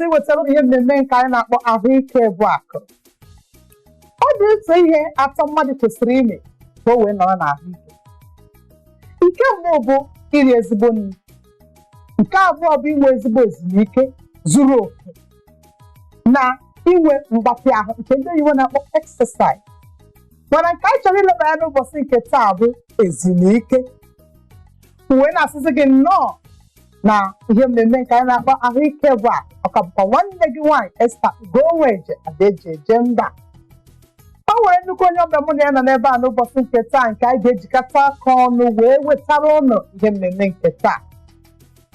iwetara ihe mmemme nke anyị na-akpọ ahụike bụ akụ. Ọ dị otu ihe atọ mmadụ kwesịrị ime ka o wee nọrọ n'ahụike. Nke mbụ bụ iri ezigbo nri. Nke abụọ bụ inwe ezigbo ezumike zuru oke na inwe mgbatị ahụ nke ndị oyibo na-akpọ exercise. Mana nke anyị chọrọ ileba ya n'ụbọchị nke taa bụ ezumike. Uwe na-asịzi gị nnọọ na ihe mmemme nke anyị na-akpọ ahụike bụ a ọka bụkwa nwanne gị nwaanyị Esther Ugonweje Adaejeje Mba. O nwere nnukwu onye ọbịa mụ na ya nọ n'ebe a n'ụbọchị nke taa nke anyị ga-ejikọta aka ọnụ wee wetara ụnụ ihe mmemme nke taa.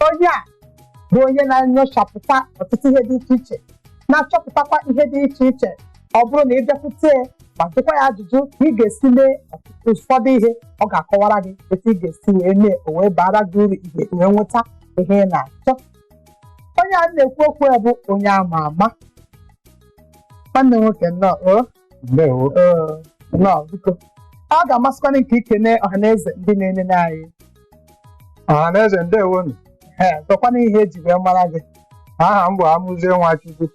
Onye a bụ onye na-enyochapụta ọtụtụ ihe dị iche iche, na-achọpụtakwa ihe dị iche iche. Ọ bụrụ na ị bịakwute ma jụkwa ya ajụjụ ka ị ga-esi mee ụfọdụ ihe, ọ ga-akọwara gị etu ị ga-esi wee mee o wee bara gị uru ihe wee nweta ihe ị na-achọ. Onye a na-ekwu okwu ya bụ onye ama ama. Nwanne nwoke nnọọ. Nnọọ biko. Ọ ga-amasịkwana nke ikene ọhaneze ndị na-enene anyị. Ọhaneze ndewonu. Tọkwana ihe eji wee mara gị. Aha m bụ Amụzie Nwachukwu.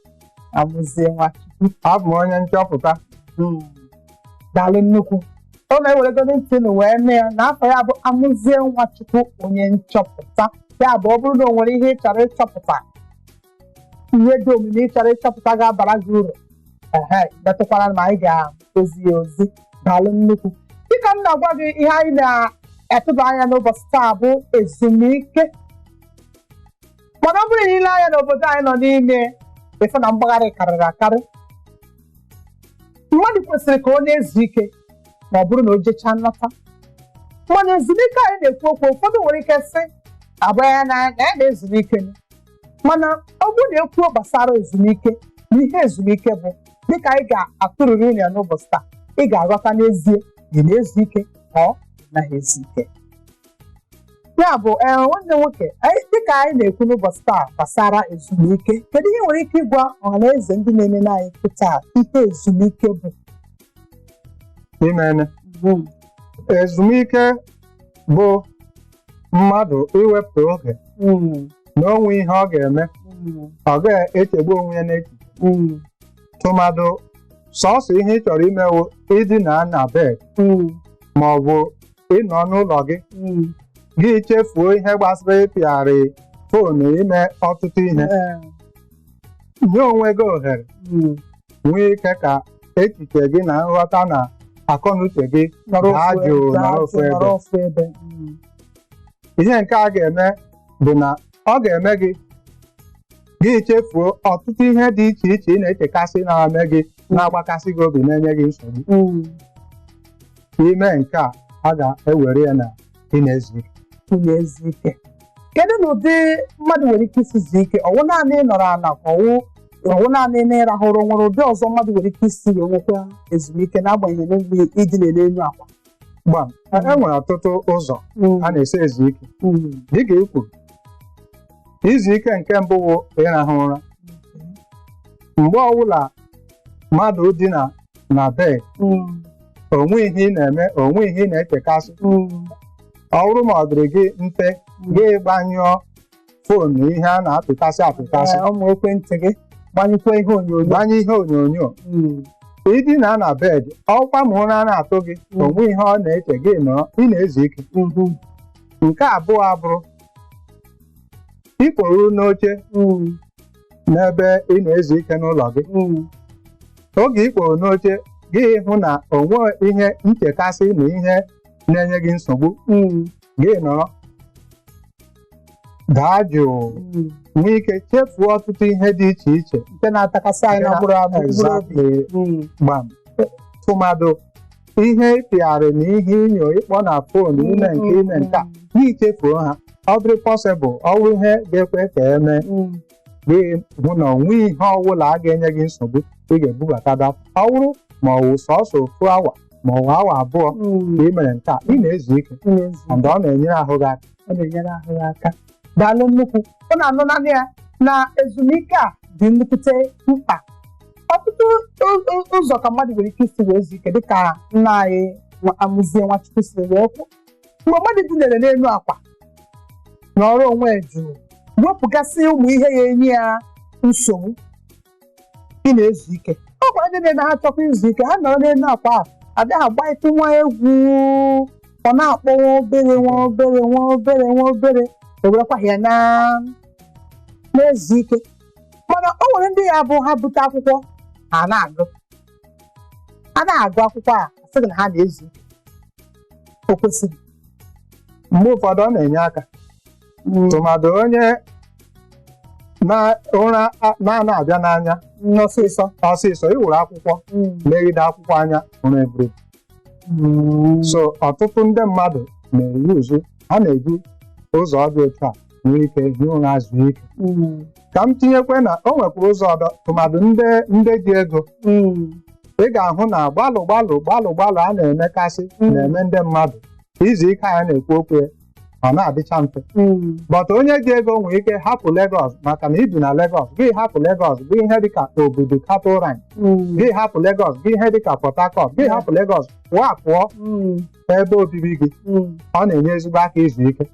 Amụzie Nwachukwu. Abụ m onye nchọpụta. Daalụ nnukwu. Ọ na-eweregodi ntị nụ wee mee ya na afọ ya bụ Amụzie Nwachukwu onye nchọpụta. Ya bụ ọ bụrụ na o nwere ihe ị chọrọ ịchọpụta, ihe dị omimi ị chọrọ ịchọpụta ga-abara gị uru, detụkwara ma anyị ga-ozi ya ozi. Daalụ nnukwu. Dịka m na-agwa gị, ihe anyị na-etụba anya n'ụbọchị taa bụ ezumike. Mana ọ bụrụ na ile anya n'obodo anyị nọ n'ime efe na mgbagharị karịrị akarị, mmadụ kwesịrị ka ọ na-ezu ike ma ọ bụrụ na o jechaa nlọta. Mana ezumike anyị na-ekwu okwu, ụfọdụ nwere ike sị abụ ya na ya na-ezumike. Mana ọ bụrụ na ekwuo gbasara ezumike na ihe ezumike bụ, dịka anyị ga-atụrụrụ ya n'ụbọchị taa, ị ga-aghọta n'ezie ị na-ezu ike ka ọ naghị ezu ike. Ya bụ nwanne nwoke, dịka anyị na-ekwu n'ụbọchị taa gbasara ezumike, kedu ihe nwere ike ịgwa ọhaneze ndị na-enene anyị taa ihe ezumike bụ? Imene. Ezumike bụ mmadụ iwepụ oge na onwe ihe ọ ga-eme, ọ ga-echegbu onwe ya n'echiche. Tụmadụ sọsọ ihe ị chọrọ imewo ịdina na bed ma ọ bụ ịnọ n'ụlọ gị, gị chefuo ihe gbasara ịpịarị foonu ime ọtụtụ ihe. Nye onwe gị ohere nwee ike ka echiche gị na nghọta na akọnuche gị daa jụụ nọrọ ofu ebe. Ihe nke a ga-eme bụ na ọ ga-eme gị chefuo ọtụtụ ihe dị iche iche ị na-echekasị na-eme gị na-agbakasị gị obi na-enye gị nsogbu. Ime nke a ga-ewere ya na ị na-ezu ike. Kedu na ụdị mmadụ nwere ike isi zuo ike? Ọwụ naanị ịnọrọ ala ka ọwụ naanị n'ịrahụrụ? Nwere ụdị ọzọ mmadụ nwere ike isi wee nwekwa ezumike n'agbanyeghị n'oge ịdịna n'elu akwa? E nwere ọtụtụ ụzọ a na-esi ezu ike. Dịka i kwuru, izu ike nke mbụ bụ ịrahụ ụra. Mgbe ọbụla mmadụ dina na bed, onwe ihe ị na-eme, onwe ihe ị na-echekasị. Ọ bụrụ ma ọ dịrị gị mfe, gị gbanyụọ foonu ihe a na-apịtasị ụmụ ekwentị gị, gbanyekwa ihe onyonyo. Ịdina na bed, ọkwa ma ụra na-atụ gị, onwe ihe ọ na-eche gị nọrọ, ị na-ezu ike. Nke abụọ abụrụ ikporo n'oche n'ebe ị na-ezu ike n'ụlọ gị. Oge ikporo n'oche, gị hụ na onwe ihe nchekasị na ihe na-enye gị nsogbu, gị nọrọ daa jụụ, nwee ike chefuo ọtụtụ ihe dị iche iche nke na-atakasị anyị na mkpụrụ gbam. Tụmadụ ihe ịpịarị na ihe inyo ịkpọ na foonu ime nke a, gị chefuo ha. Ọ dịrị pọsịbụl, ọ bụrụ ihe ga-ekwe ka eme, gị hụ na onwe ihe ọbụla a ga-enye gị nsogbu, ị ga-ebubata dapụ. Ọ bụrụ ma ọ wụ sọsọ ofu awa ma ọ wụ awa abụọ ka ị mere nke a, ị na-ezu ike, and ọ na-enyere ahụ gị aka. Daalụ nnukwu. Ọ na-anụ naanị ya na ezumike a dị nnukwute mkpa. Ọtụtụ ụzọ ka mmadụ nwere ike isi wee zuo ike, dịka nna anyị Amụzie Nwachukwu si wee kwuo. Mgbe mmadụ dinere n'elu akwa nọrọ onwe jụụ, wepụgasị ụmụ ihe ya enye ya nsogbu ị na-ezu ike. Ọ gwara ndị na ha chọkwa izu ike, ha nọrọ n'elu akwa ahụ abịa agbaịtụ nwa egwu, ọ na-akpọ nwa obere nwa obere nwa obere nwa obere, ewerekwa ya na-ezu ike. Mana o nwere ndị ya bụ ha bute akwụkwọ ha na-agụ akwụkwọ a sị na ha na-ezu ike. O kwesịrị mgbe ụfọdụ ọ na-enye aka tụmadụ onye ụra na-abịa n'anya ọsịsọ iwere akwụkwọ megide akwụkwọ anya ụra eburu. So ọtụtụ ndị mmadụ na-eyuzu ha na-eji ụzọ dị otu a nwere ike hie ụra zuo ike. Ka m tinyekwe na o nwekwara ụzọ ọdọ tụmadụ ndị ji ego. Ị ga-ahụ na gbalụ a na-emekasị na-eme ndị mmadụ izu ike anyị na-ekwu okwu ọ na-adịcha mfe. But onye ji ego nwere ike hapụ Lagos, maka na ibi na Lagos, gị hapụ Lagos gị ihe dịka obodo cattle ranch, gị hapụ Lagos gị ihe dịka Port Harcourt, gị hapụ Lagos pụọ ebe obibi gị. Ọ na-enye ezigbo aka izu ike.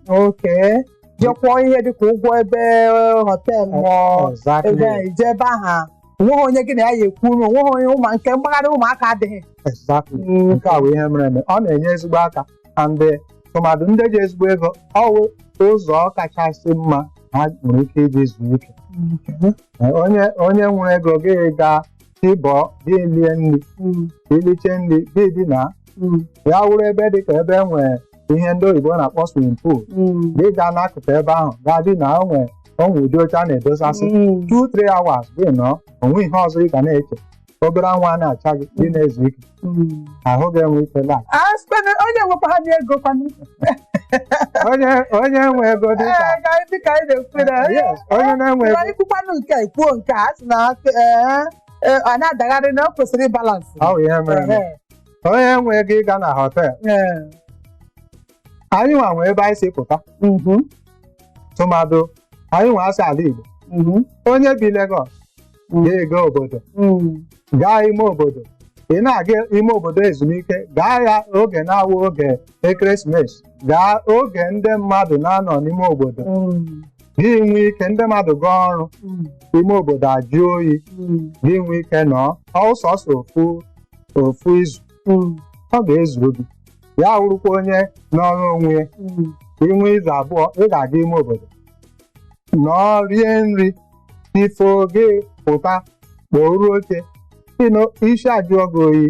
Jekwuo ihe dịka ụgwọ ebe họteelụ ebe ije ebe ahụ onweghị onye gị na ya ya ekwu, onweghị onye nke mgbagharị ụmụaka adịghị. Nke a bụ ihe mere eme. Ọ na-enye ezigbo aka, and tụmadụ ndị ji ezigbo ego ọwụ ụzọ kachasị mma ha nwere ike iji zuo ike. Onye nwere ego gị ga ịbọ gị lie nri, iliche nri gị dina ya wụrụ ebe dịka ebe nwere ihe ndị oyibo na-akpọ swimming pool, gị gaa n'akụkụ ebe ahụ gaa dị na onwe ụdị oche a na-edosasị 2-3 hours gị nọ, onwe ihe ọzọ ị ga na-eche, obere anwụ a na-acha gị dị na-ezu ike, ahụ ga-enwe ike laa. Onye nwekwa ha ego onye nwe ego dịka anyị na-ekwu onye na-enwe ego ikwukwanụ nke kwuo nke a sị na a na-adagharị na o kwesịrị ịbalansị. Ọ bụ ihe mere onye nwe ego ịga na họteelụ. Anyị nwe ebe anyị si pụta tụmadụ anyị nwe asị ala Igbo. Onye bi Lagos ga-ego obodo gaa ime obodo, ị na-aga ime obodo ezumike, gaa ya oge na-awụ oge ekeresimesi, gaa oge ndị mmadụ na-anọ n'ime obodo, gị nwee ike ndị mmadụ gaa ọrụ ime obodo ajụ oyi, gị nwee ike nọ ọsọsọ ofu izu, ọ ga-ezuru gị. Ya wụrụkwa onye n'ọrụ onwe inwe izu abụọ ị ga-aga ime obodo nọọ rie nri, ifo gị pụta kpọrụ oche isi ajụọ gị oyi,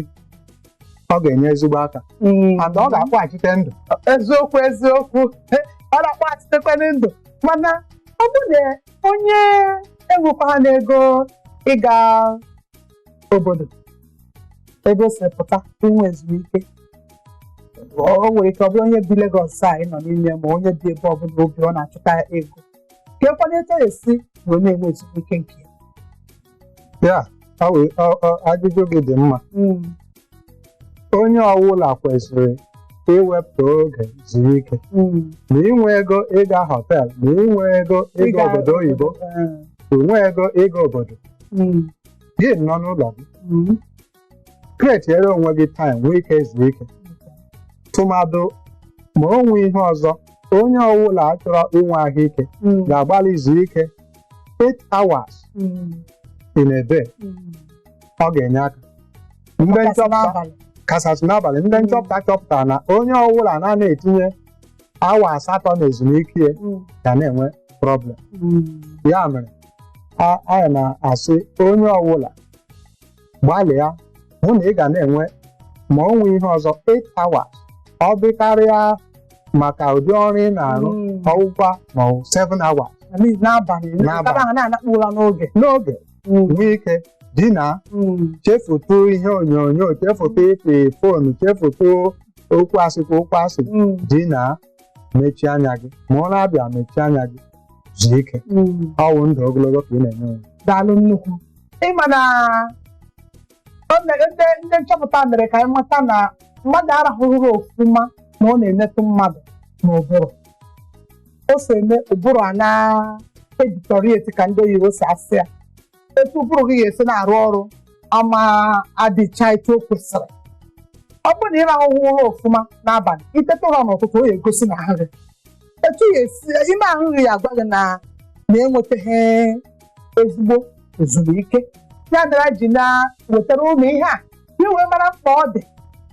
ọ ga-enye ezigbo aka, and ọ ga-akpọghachite ndụ. Eziokwu ọ na-akpọghachitekwa ndụ. Mana ọ bụ na onye enwekwa ha n'ego ịga obodo ebe o si pụta inwe ezumike, o nwere ike ọ bụrụ onye bi Lagos anyị nọ n'ime, ma onye bi ebe ọbụla obi ọ na-achọta ego, ka ekwana eto esi wee na-enwe ezumike nke ya. Ajụjụ gị dị mma. Onye ọbụla kwesịrị iwepụta oge zuru ike, ma inwe ego ịga họteelụ, ma inwe ego ịga obodo oyibo, inwe ego ịga obodo gị nọ n'ụlọ gị, kretiere onwe gị taịm nwee ike zuo ike. Tụmadụ ma o nwee ihe ọzọ, onye ọbụla chọrọ inwe ahụike ga-agbalị izu ike 8 hours in a day. Ọ ga-enye aka. Ndị nchọpụta kachasị n'abalị, ndị nchọpụta chọpụtara na onye ọbụla na-etinye awa 8 na ezumike ga na-enwe problem. Ya mere anyị na-asị onye ọbụla gbalịa hụ na ị ga na-enwe ma o nwee ihe ọzọ 8 hours. Ọ dịkarịa maka ụdị ọrụ ị na-arụ ọwụkwa ma ọ 7 hours n'abalị n'oge nwee ike dina, chefutu ihe onyonyo, chefutu ịpị fonu, chefutu okwu asị dina, mechie anya gị, ma ọ na-abịa mechie anya gị, zuo ike. Ọwụ ndụ ogologo ka ị na-enye. Daalụ nnukwu. Ịma na ndị nchọpụta mere ka anyị mata na mmadụ arahụghị ofụma na ọ na-emetụ mmadụ n'ụbụrụ. O si eme ụbụrụ a na-editorieti ka ndị oyibo si asị ya, etu ụbụrụ gị ga-esi na-arụ ọrụ ama adịcha etu o kwesịrị. Ọ bụrụ na ị rahụghị ụra ofụma n'abalị, iteta ụra n'ụtụtụ o ga-egosi na ahụ gị etu ime ahụ gị ya agwa gị na enwetaghị ezigbo ezumike. Ya mere ji na-wetara ụmụ ihe a ka wee mara mkpa ọ dị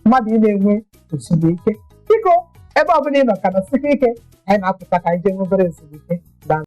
mmadụ ị na-enwe ezumike. Biko ebe ọbụla ị nọ ka nọsikwa ike, anyị na-apụta ka anyị jee nwebere ezumike.